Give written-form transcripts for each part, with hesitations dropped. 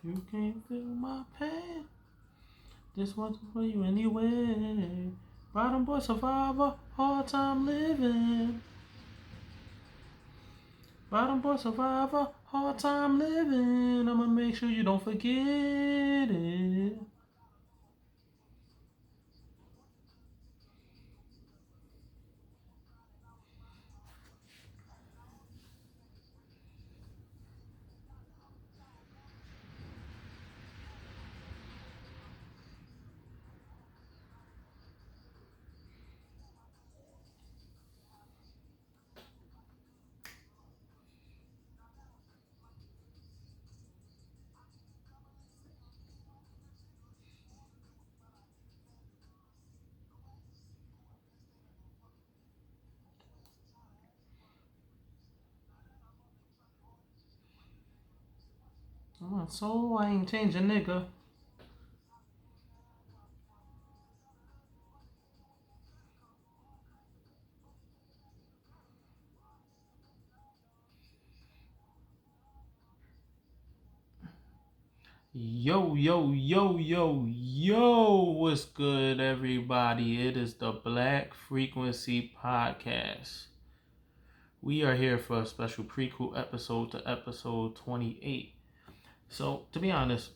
You can't feel my pain. This one's for you anyway. Bottom boy survivor, hard time living. Bottom boy survivor, hard time living. I'ma make sure you don't forget it. So I ain't changing, nigga. Yo, yo, yo, yo, yo, what's good, everybody? It is the Black Frequency Podcast. We are here for a special prequel episode to episode 28. So, to be honest,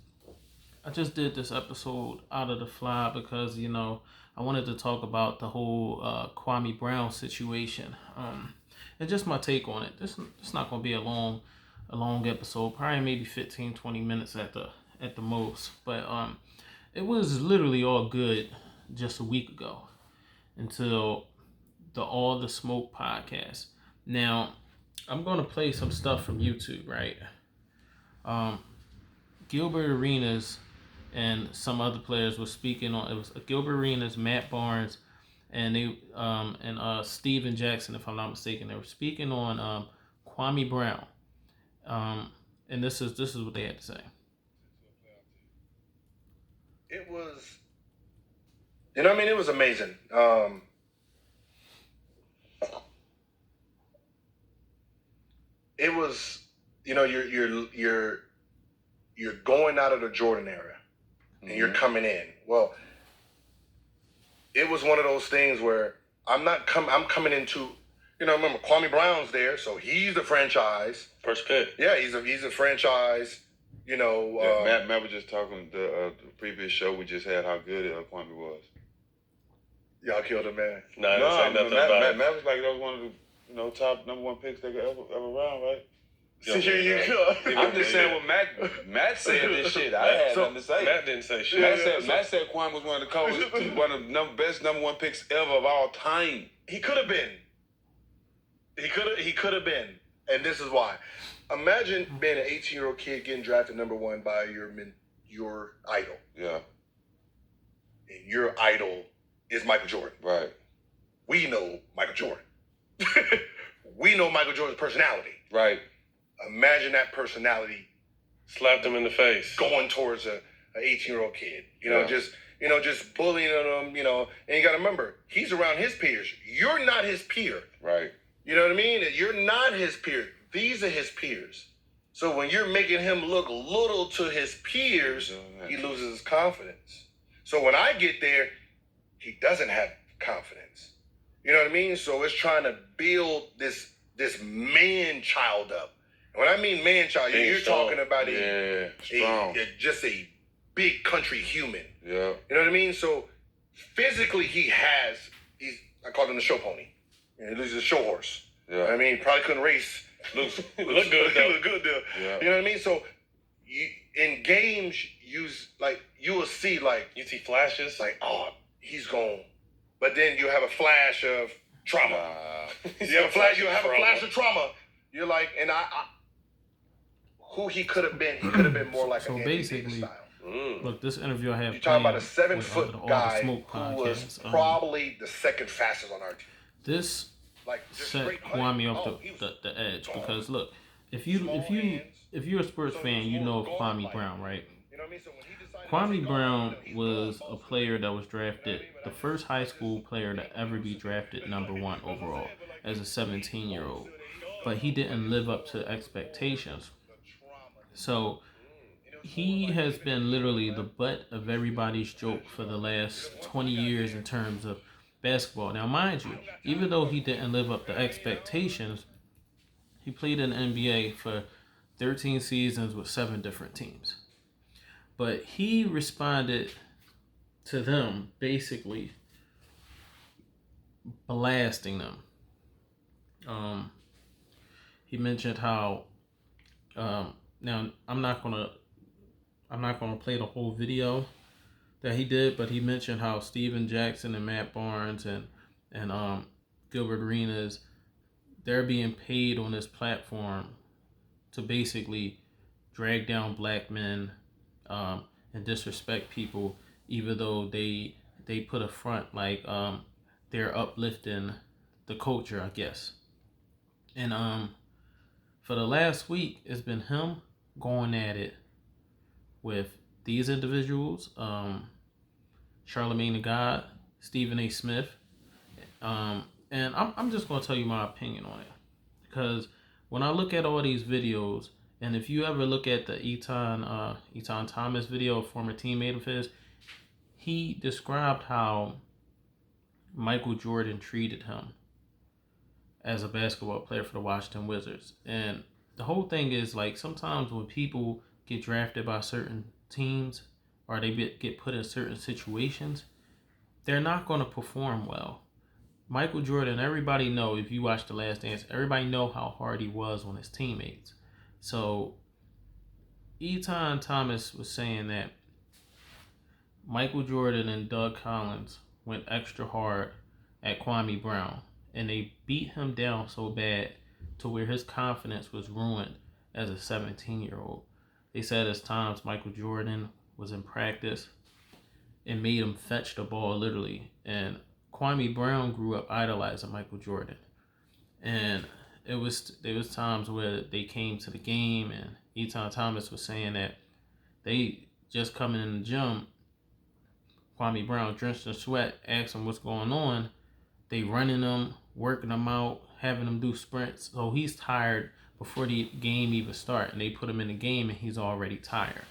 I just did this episode out of the fly because, I wanted to talk about the whole Kwame Brown situation. And just my take on it. It's not going to be a long episode, probably maybe 15, 20 minutes at the most. But it was literally all good just a week ago until the All the Smoke podcast. Now, I'm going to play some stuff from YouTube, right? Gilbert Arenas and some other players were speaking on. It was Gilbert Arenas, Matt Barnes, and Steven Jackson, if I'm not mistaken. They were speaking on Kwame Brown, and this is what they had to say. It was, it was amazing. It was, you're going out of the Jordan era, and you're coming in. Well, it was one of those things where I'm coming into, remember Kwame Brown's there, so he's the franchise first pick. Yeah, he's a franchise. Matt was just talking the previous show we just had how good Kwame was. Y'all killed him, man. No, Matt was like that was one of the top number one picks they could ever run, right? Here you go. I'm just saying what Matt said this shit. I had nothing to say. Matt didn't say shit. Matt said Kwame was one of the coaches, one of the best number one picks ever of all time. He could have been. He could have been, and this is why. Imagine being an 18-year-old kid getting drafted number one by your idol. Yeah. And your idol is Michael Jordan. Right. We know Michael Jordan. We know Michael Jordan's personality. Right. Imagine that personality slapped him in the face going towards an 18-year-old kid. Just bullying him. And you got to remember, he's around his peers. You're not his peer. Right. You know what I mean? You're not his peer. These are his peers. So when you're making him look little to his peers, he loses his confidence. So when I get there, he doesn't have confidence. You know what I mean? So it's trying to build this man child up. And when I mean man child, you're talking about just a big country human. Yeah. You know what I mean? So physically I call him the show pony. He's a show horse. Yeah. You know what I mean? Probably couldn't race. Look good though. Look good though. Yeah. You know what I mean? So in games, you will see you see flashes he's gone, but then you have a flash of trauma. You have a flash of trauma. You're like, and I who he could have been. He could have been more like so a basically. style. Look, this interview I have. You're talking about a 7-foot guy who was probably the second fastest on our team. This set Kwame off the edge because look, if you're a sports fan, you know of Kwame Brown, right? Kwame Brown was a player that was drafted, the first high school player to ever be drafted number one overall as a 17-year-old, but he didn't live up to expectations. So he has been literally the butt of everybody's joke for the last 20 years in terms of basketball. Now, mind you, even though he didn't live up to expectations, he played in the NBA for 13 seasons with 7 different teams. But he responded to them basically blasting them. He mentioned how now I'm not gonna play the whole video that he did, but he mentioned how Steven Jackson and Matt Barnes and Gilbert Arenas, they're being paid on this platform to basically drag down black men and disrespect people, even though they put a front like they're uplifting the culture, I guess. And for the last week, it's been him going at it with these individuals, Charlemagne the God, Stephen A. Smith, and I'm just gonna tell you my opinion on it, because when I look at all these videos, and if you ever look at the Eton Thomas video, a former teammate of his, he described how Michael Jordan treated him as a basketball player for the Washington Wizards. And the whole thing is, like, sometimes when people get drafted by certain teams or they get put in certain situations, they're not going to perform well. Michael Jordan, everybody know, if you watch The Last Dance, everybody know how hard he was on his teammates. So Eton Thomas was saying that Michael Jordan and Doug Collins went extra hard at Kwame Brown, and they beat him down so bad to where his confidence was ruined as a 17-year-old. They said at times Michael Jordan was in practice and made him fetch the ball literally. And Kwame Brown grew up idolizing Michael Jordan. And there was times where they came to the game and Eton Thomas was saying that they just coming in the gym, Kwame Brown drenched in sweat, asked him what's going on. They running him, working him out, having him do sprints. So he's tired before the game even starts. And they put him in the game and he's already tired.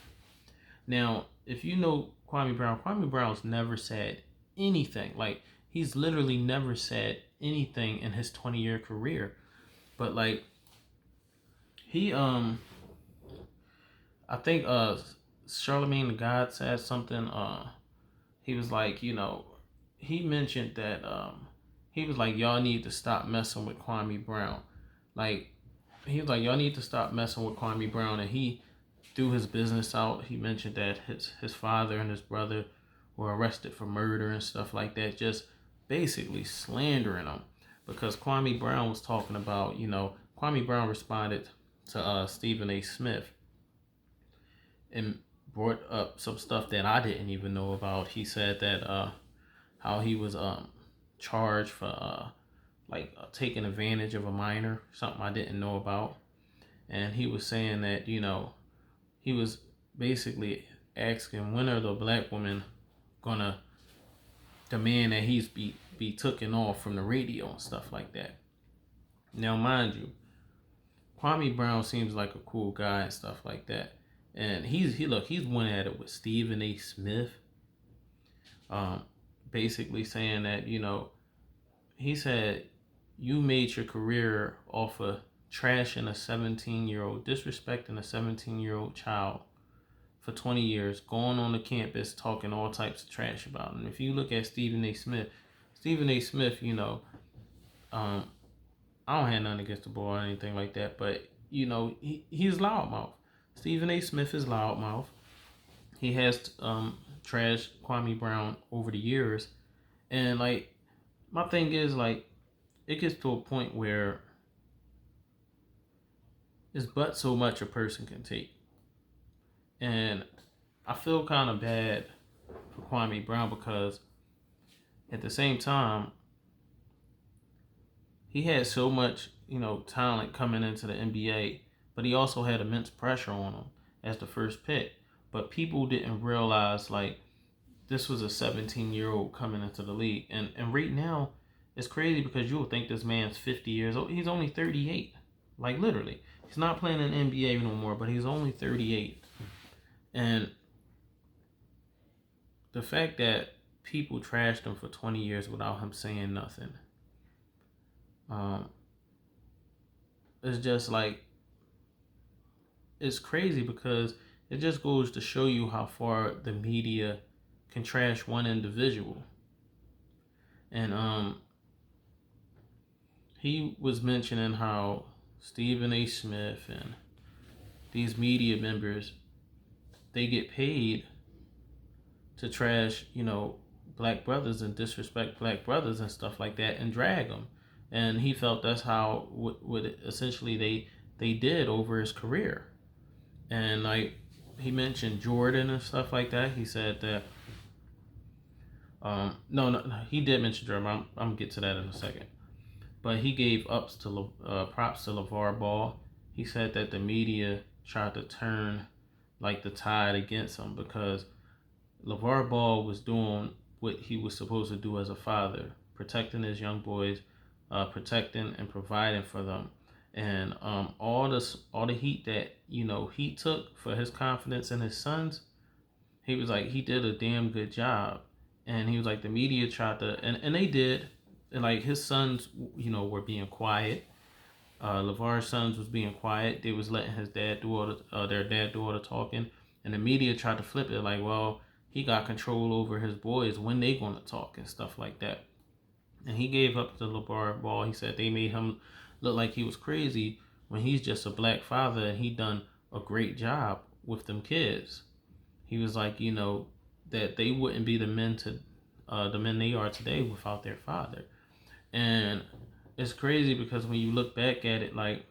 Now, if you know Kwame Brown's never said anything. Like, he's literally never said anything in his 20-year career. But, like, he, I think, Charlemagne the God said something, he was like, you know, he mentioned that, he was like, y'all need to stop messing with Kwame Brown. Like, he was like, y'all need to stop messing with Kwame Brown. And he threw his business out. He mentioned that his father and his brother were arrested for murder and stuff like that. Just basically slandering him. Because Kwame Brown was talking about, you know, Kwame Brown responded to Stephen A. Smith and brought up some stuff that I didn't even know about. He said that how he was charged for taking advantage of a minor, something I didn't know about. And he was saying that, you know, he was basically asking, when are the black women gonna demand that he's be taken off from the radio and stuff like that. Now, mind you, Kwame Brown seems like a cool guy and stuff like that. And he's went at it with Stephen A. Smith. Basically saying that, you know, he said, you made your career off of trashing a 17-year-old, disrespecting a 17-year-old child for 20 years, going on the campus, talking all types of trash about him. If you look at Stephen A. Smith, you know, I don't have nothing against the boy or anything like that, but, you know, he's loudmouth. Stephen A. Smith is loudmouth. He has trashed Kwame Brown over the years. And, like, my thing is, like, it gets to a point where it's but so much a person can take. And I feel kind of bad for Kwame Brown because at the same time, he had so much, you know, talent coming into the NBA, but he also had immense pressure on him as the first pick. But people didn't realize, like, this was a 17-year-old coming into the league. And right now, it's crazy because you would think this man's 50 years old. He's only 38. Like, literally. He's not playing in the NBA no more, but he's only 38. And the fact that people trashed him for 20 years without him saying nothing, it's just like, it's crazy because it just goes to show you how far the media can trash one individual. And he was mentioning how Stephen A. Smith and these media members, they get paid to trash, black brothers and disrespect black brothers and stuff like that and drag them. And he felt that's how what essentially they did over his career. And like he mentioned Jordan and stuff like that. He said that no, he did mention Jordan. I'm gonna get to that in a second. But he gave props to LeVar Ball. He said that the media tried to turn like the tide against him because LeVar Ball was doing what he was supposed to do as a father, protecting his young boys, protecting and providing for them. And all the heat that he took for his confidence in his sons, he was like, he did a damn good job. And he was like, the media tried to, and they did. And like his sons, were being quiet. LeVar's sons was being quiet. They was letting his dad do all their dad do all the talking. And the media tried to flip it like, well, he got control over his boys when they gonna talk and stuff like that. And he gave up to LeVar Ball. He said they made him look like he was crazy when he's just a black father and he done a great job with them kids. He was like, that they wouldn't be the men they are today without their father. And it's crazy because when you look back at it, like,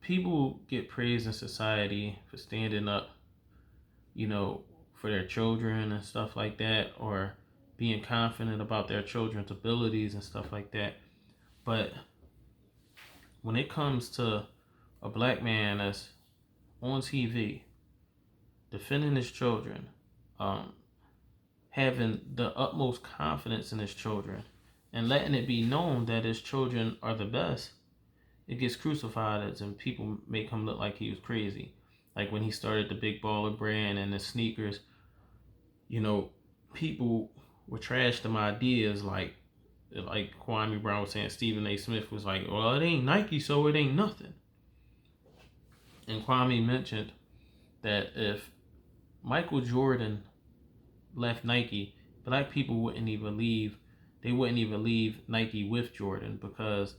people get praised in society for standing up, for their children and stuff like that, or being confident about their children's abilities and stuff like that. But when it comes to a black man that's on TV defending his children, having the utmost confidence in his children, and letting it be known that his children are the best, it gets crucified as, and people make him look like he was crazy. Like when he started the Big Baller brand and the sneakers, people were trashing them ideas like Kwame Brown was saying. Stephen A. Smith was like, well, it ain't Nike, so it ain't nothing. And Kwame mentioned that if Michael Jordan left Nike, black people wouldn't even leave. They wouldn't even leave Nike with Jordan because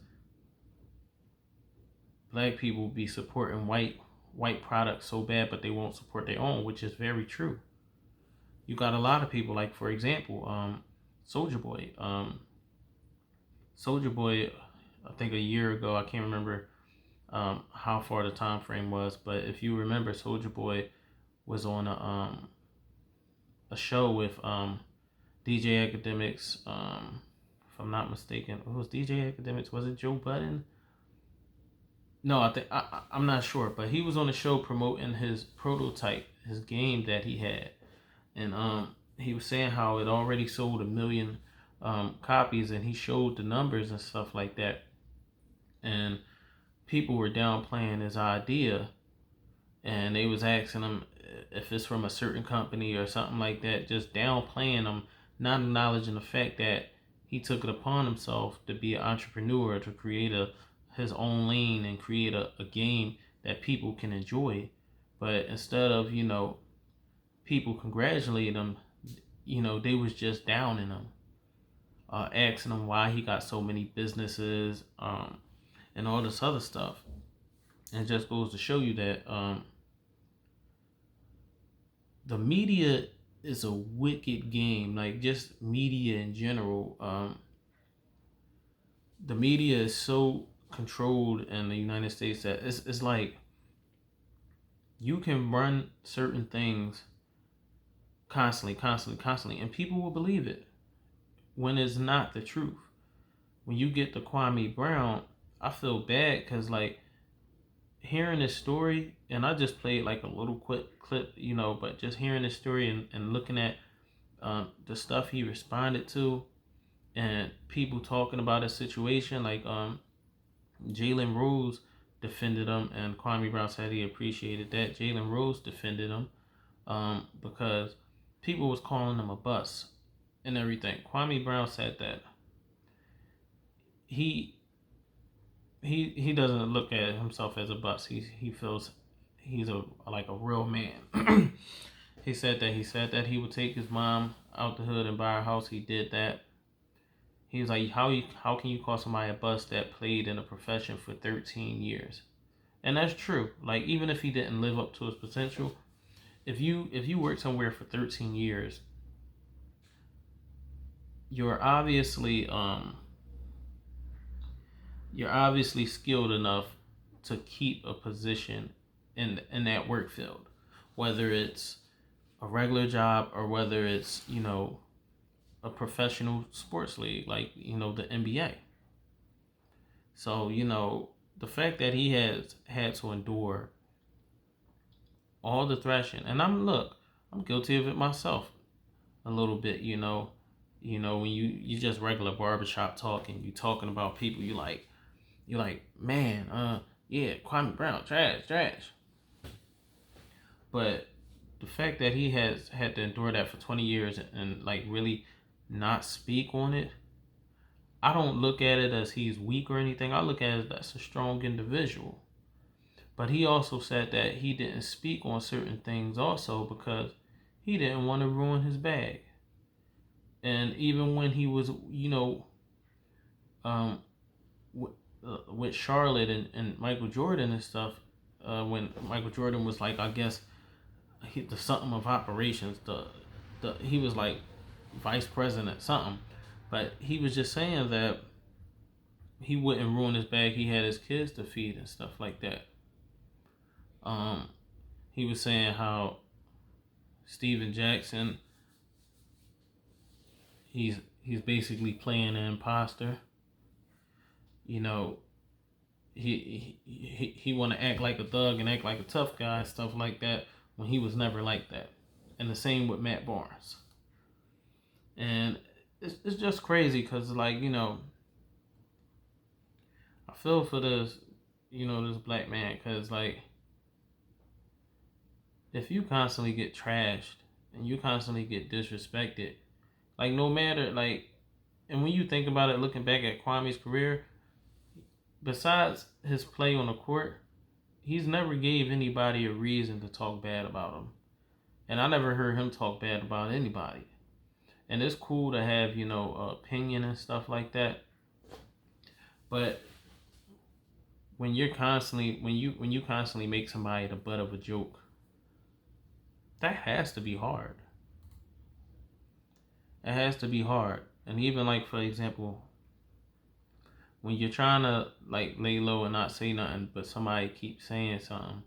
black people be supporting white products so bad, but they won't support their own, which is very true. You got a lot of people, like for example, Soulja Boy. Soulja Boy, I think a year ago, I can't remember how far the time frame was, but if you remember, Soulja Boy was on a show with DJ Academics. If I'm not mistaken, it was DJ Academics. Was it Joe Budden? No, I'm not sure, but he was on the show promoting his prototype, his game that he had, and he was saying how it already sold 1 million copies, and he showed the numbers and stuff like that, and people were downplaying his idea, and they was asking him if it's from a certain company or something like that, just downplaying him, not acknowledging the fact that he took it upon himself to be an entrepreneur, to create his own lane and create a game that people can enjoy. But instead of, people congratulating him, they was just downing him, asking him why he got so many businesses, and all this other stuff. And it just goes to show you that the media is a wicked game. Like, just media in general. The media is so controlled in the United States that it's like you can run certain things constantly, and people will believe it when it's not the truth. When you get to Kwame Brown, I feel bad because, like, hearing this story, and I just played like a little quick clip, but just hearing this story and looking at the stuff he responded to, and people talking about his situation, like Jalen Rose defended him, and Kwame Brown said he appreciated that. Jalen Rose defended him because people was calling him a bust and everything. Kwame Brown said that he doesn't look at himself as a bust. He feels he's a real man. He said that he would take his mom out the hood and buy a house. He did that. He was like, how can you call somebody a bust that played in a profession for 13 years? And that's true. Like, even if he didn't live up to his potential, if you work somewhere for 13 years, you're obviously skilled enough to keep a position in that work field, whether it's a regular job or whether it's, you know, a professional sports league like, you know, the NBA. So, you know, the fact that he has had to endure all the thrashing, and I'm guilty of it myself a little bit, you know, when you just regular barbershop talking, you talking about people, you're like, man, yeah, Kwame Brown, trash. But the fact that he has had to endure that for 20 years and like really not speak on it, I don't look at it as he's weak or anything. I look at it as that's a strong individual. But he also said that he didn't speak on certain things also because he didn't want to ruin his bag. And even when he was, you know, with Charlotte and Michael Jordan and stuff, when Michael Jordan was like, I guess, the something of operations, he was like vice president something, but he was just saying that he wouldn't ruin his bag. He had his kids to feed and stuff like that. He was saying how Steven Jackson, he's basically playing an imposter. You know, he want to act like a thug and act like a tough guy and stuff like that when he was never like that. And the same with Matt Barnes. And it's just crazy because, like, you know, I feel for this, you know, this black man, because, like, if you constantly get trashed and you constantly get disrespected, like, no matter, like, and when you think about it, looking back at Kwame's career, besides his play on the court, he's never gave anybody a reason to talk bad about him. And I never heard him talk bad about anybody. And it's cool to have, you know, opinion and stuff like that. But when you constantly make somebody the butt of a joke, that has to be hard. It has to be hard. And even, like, for example, when you're trying to, like, lay low and not say nothing, but somebody keeps saying something,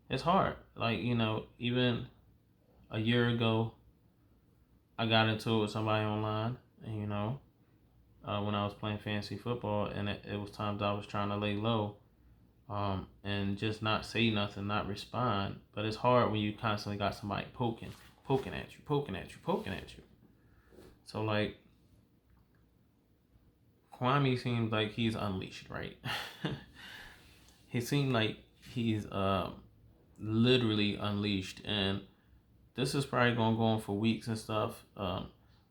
it's hard. Like, you know, even a year ago, I got into it with somebody online, and, you know, when I was playing fantasy football, and it was times I was trying to lay low, and just not say nothing, not respond. But it's hard when you constantly got somebody poking at you. So, like, Kwame seems like he's unleashed, right? He seemed like he's literally unleashed, and this is probably gonna go on for weeks and stuff.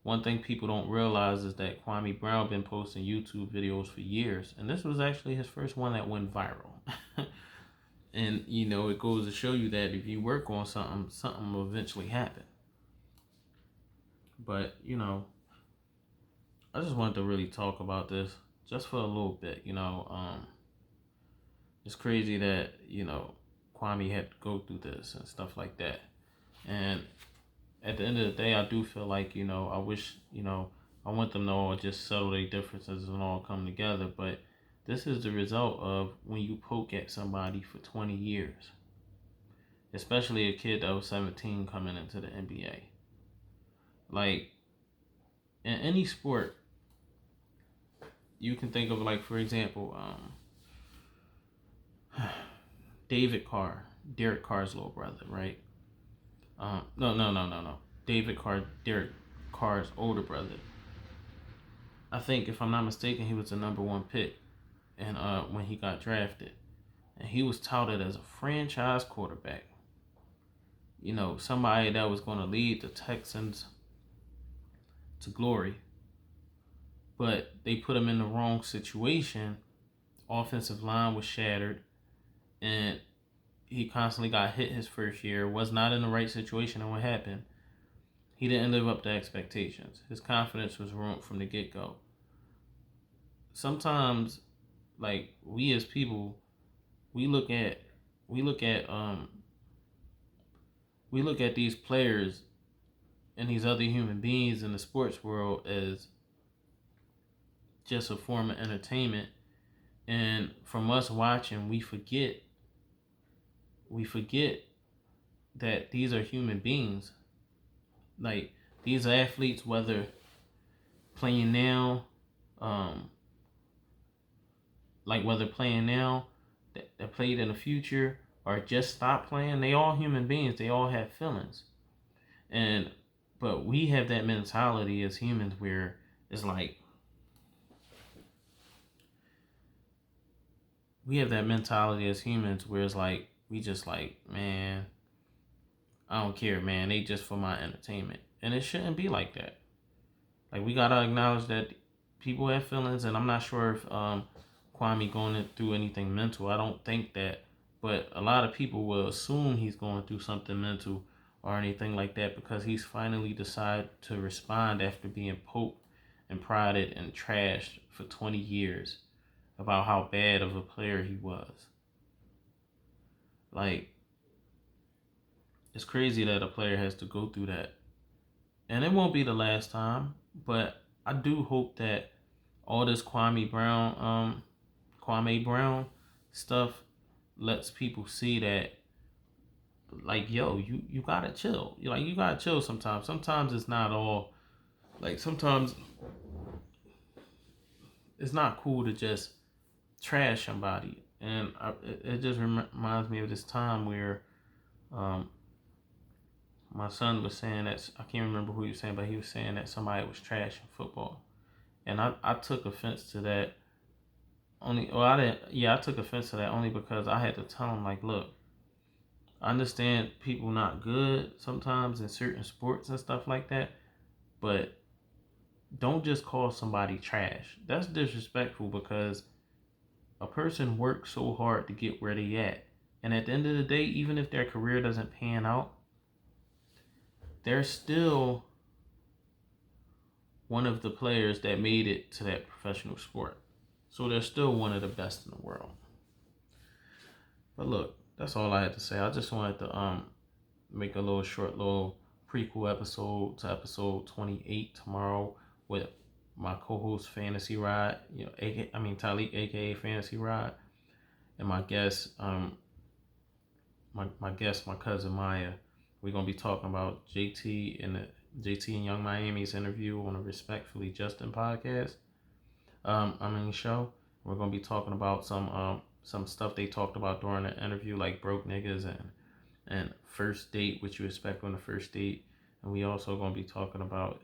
One thing people don't realize is that Kwame Brown been posting YouTube videos for years, and this was actually his first one that went viral. And, you know, it goes to show you that if you work on something will eventually happen. But, you know, I just wanted to really talk about this just for a little bit, you know. It's crazy that, you know, Kwame had to go through this and stuff like that. And at the end of the day, I do feel like, you know, I wish, you know, I want them to all just settle their differences and all come together. But this is the result of when you poke at somebody for 20 years. Especially a kid that was 17 coming into the NBA. Like, in any sport, you can think of, like, for example, Derek Carr's little brother, right? No. Derek Carr's older brother. I think, if I'm not mistaken, he was the number one pick, and when he got drafted, and he was touted as a franchise quarterback. You know, somebody that was going to lead the Texans to glory. But they put him in the wrong situation. Offensive line was shattered, and he constantly got hit his first year, was not in the right situation, and what happened? He didn't live up to expectations. His confidence was ruined from the get-go. Sometimes, like, we as people, we look at we look at these players and these other human beings in the sports world as just a form of entertainment, and from us watching, we forget that these are human beings. Like, these athletes, whether playing now, that played in the future, or just stopped playing, they all human beings. They all have feelings, but we have that mentality as humans where it's like we just like, man, I don't care, man. They just for my entertainment, and it shouldn't be like that. Like, we gotta acknowledge that people have feelings, and I'm not sure if Kwame going through anything mental. I don't think that, but a lot of people will assume he's going through something mental or anything like that because he's finally decided to respond after being poked and prodded and trashed for 20 years about how bad of a player he was. Like, it's crazy that a player has to go through that. And it won't be the last time, but I do hope that all this Kwame Brown stuff lets people see that, like, yo, you gotta chill. You gotta chill sometimes. Sometimes it's not all, like, sometimes it's not cool to just trash somebody. And it just reminds me of this time where my son was saying that, I can't remember who he was saying, but he was saying that somebody was trashing football. And I took offense to that. I took offense to that only because I had to tell him, like, look, I understand people not good sometimes in certain sports and stuff like that, but don't just call somebody trash. That's disrespectful because a person works so hard to get where they at. And at the end of the day, even if their career doesn't pan out, they're still one of the players that made it to that professional sport. So they're still one of the best in the world. But look, that's all I had to say. I just wanted to make a little prequel episode to episode 28 tomorrow with my co-host Fantasy Rod, Talik, aka Fantasy Rod, and my guest, my cousin Maya. We're gonna be talking about JT and Young Miami's interview on the Respectfully Justin podcast. Show. We're gonna be talking about some stuff they talked about during the interview, like broke niggas and first date, what you expect on the first date, and we also gonna be talking about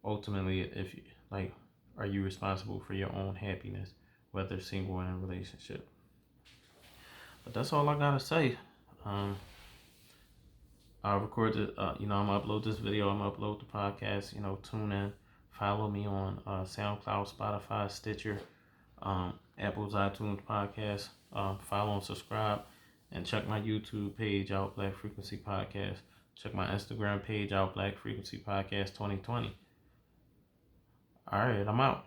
ultimately, if you, like, are you responsible for your own happiness, whether single or in a relationship. But that's all I gotta say. I'll record it. I'm gonna upload this video. I'm gonna upload the podcast. Tune in. Follow me on SoundCloud, Spotify, Stitcher, Apple's iTunes podcast. Follow and subscribe, and check my YouTube page out, Black Frequency Podcast. Check my Instagram page out, Black Frequency Podcast 2020. All right, I'm out.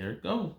There it go.